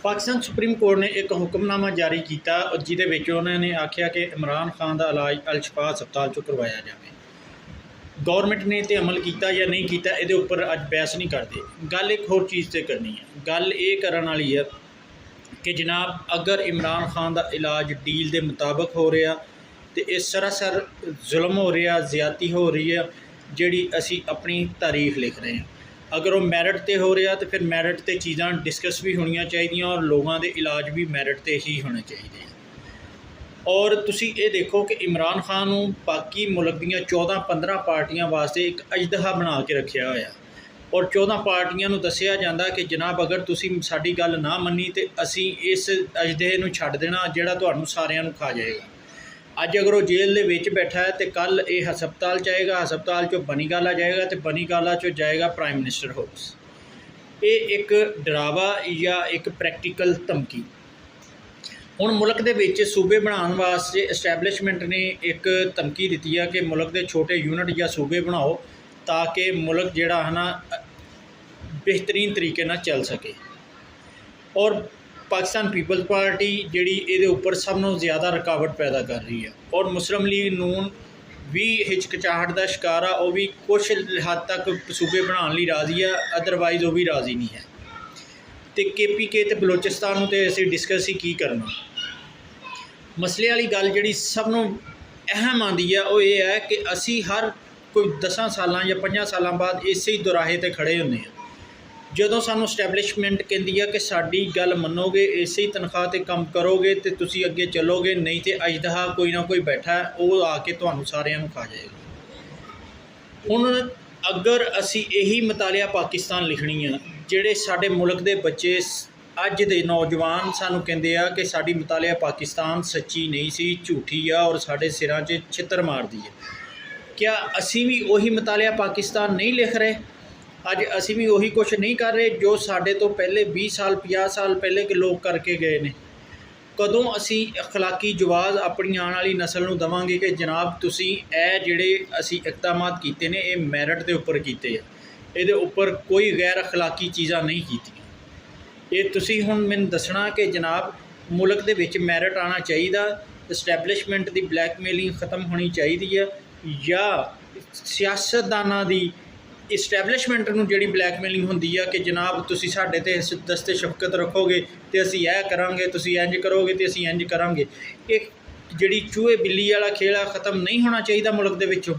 Pakistan supreme court ने एक हुक्मनामा जारी किया जिहदे विच उन्होंने आख्या कि इमरान खान का इलाज अल शफा हस्पताल चों करवाया जाए। गौरमेंट ने तो अमल किया या नहीं किया ये उपर अज बहस नहीं करते। गल एक होर चीज़ से करनी है। गल ये करन वाली है कि जनाब अगर इमरान खान का इलाज डील के मुताबिक हो रहा तो ये सरासर जुल्म हो रहा, ज़्यादती हो रही है जिहड़ी असी अपनी तारीख लिख रहे हैं। अगर वो मैरिट ते हो रहा तो फिर मैरिट ते चीज़ां डिस्कस भी होनिया चाहिए और लोगों के इलाज भी मैरिट ते ही होने चाहिए। और तुसी ये देखो कि इमरान खान नूं बाकी मुल्क दीयां 14-15 पार्टियां वास्ते एक अजदहा बना के रखा होया और 14 पार्टियां नूं दस्सिया जांदा कि जनाब अगर तुसी साडी गल ना मन्नी तो असी इस अजदहे नूं छड्ड देना जिहड़ा तुहानूं सारिआं नूं खा जाएगा। अज अगर वो जेल दे विच बैठा है तो कल ये हस्पताल जाएगा, हस्पताल चो बनीगाला जाएगा तो बनीगाला चो जाएगा प्राइम मिनिस्टर हाउस। ये एक डरावा या एक प्रैक्टिकल धमकी। हुण मुल्क दे विच सूबे बनाउण वास्ते एस्टैबलिशमेंट ने एक धमकी दी है कि मुल्क के छोटे यूनिट या सूबे बनाओ ताकि मुल्क जिहड़ा है ना बेहतरीन तरीके नाल चल सके। और पाकिस्तान पीपल्स पार्टी जिहड़ी इहदे उपर सब नूं ज़्यादा रुकावट पैदा कर रही है और मुस्लिम लीग नून भी हिचकिचाहट का शिकार आ। वो भी कुछ हद तक सूबे बनाने लई राजी है, अदरवाइज़ वो भी राजी नहीं है। तो KPK तो बलोचिस्तान नूं ते असीं डिस्कस ही की करना। मसले वाली गल जिहड़ी सब नूं अहम आंदी है वो ये है कि असी हर कोई 10 साल या 5 साल बाद इसे ही दुराहे ते खड़े हुंदे हैं। जदों सानूं एस्टैबलिशमेंट कहती है कि साडी गल मन्नोगे, इसे ही तनख्वाह ते काम करोगे तो तुसी अगे चलोगे, नहीं तो अजदहा कोई ना कोई बैठा है वो आके तुहानूं सारिआं नूं खा जाएगा। हुण अगर असी यही मुतालिया पाकिस्तान लिखनी है, जिहड़े साडे मुल्क दे बच्चे अज दे नौजवान सानूं कहंदे आ कि साडी मुतालिया पाकिस्तान सच्ची नहीं सी, झूठी आ और साडे सिरां 'च छित्तर मारदी है, क्या असी भी वही मुतालिया पाकिस्तान नहीं लिख रहे? अज असी भी वही कुछ नहीं कर रहे जो साडे तो पहले 20 साल 50 साल पहले के लोग करके गए ने? कदों असी अखलाकी जवाब अपनी आने वाली नस्ल नूं देवांगे कि जनाब तुसी ए जिहड़े असी इकदामात कीते ने ये मैरिट के उपर कीते आ, इहदे उपर कोई गैर अखलाकी चीज़ां नहीं कीतियां। ये तुसी हुण मैनूं दसना कि जनाब मुल्क दे विच मैरिट आना चाहिए, एस्टैबलिशमेंट की ब्लैकमेलिंग खत्म होनी चाहिए है या सियासतदानां दी इस्टैबलिशमेंट नूं जिहड़ी ब्लैकमेलिंग हुंदी है कि जनाब तुसी साडे ते दस्ते शफकत रखोगे तो असी यह करांगे, तुसी इंज करोगे तो असी इंज करांगे। ये जिहड़ी चूहे बिल्ली वाला खेल खत्म नहीं होना चाहिए मुल्क दे विचों।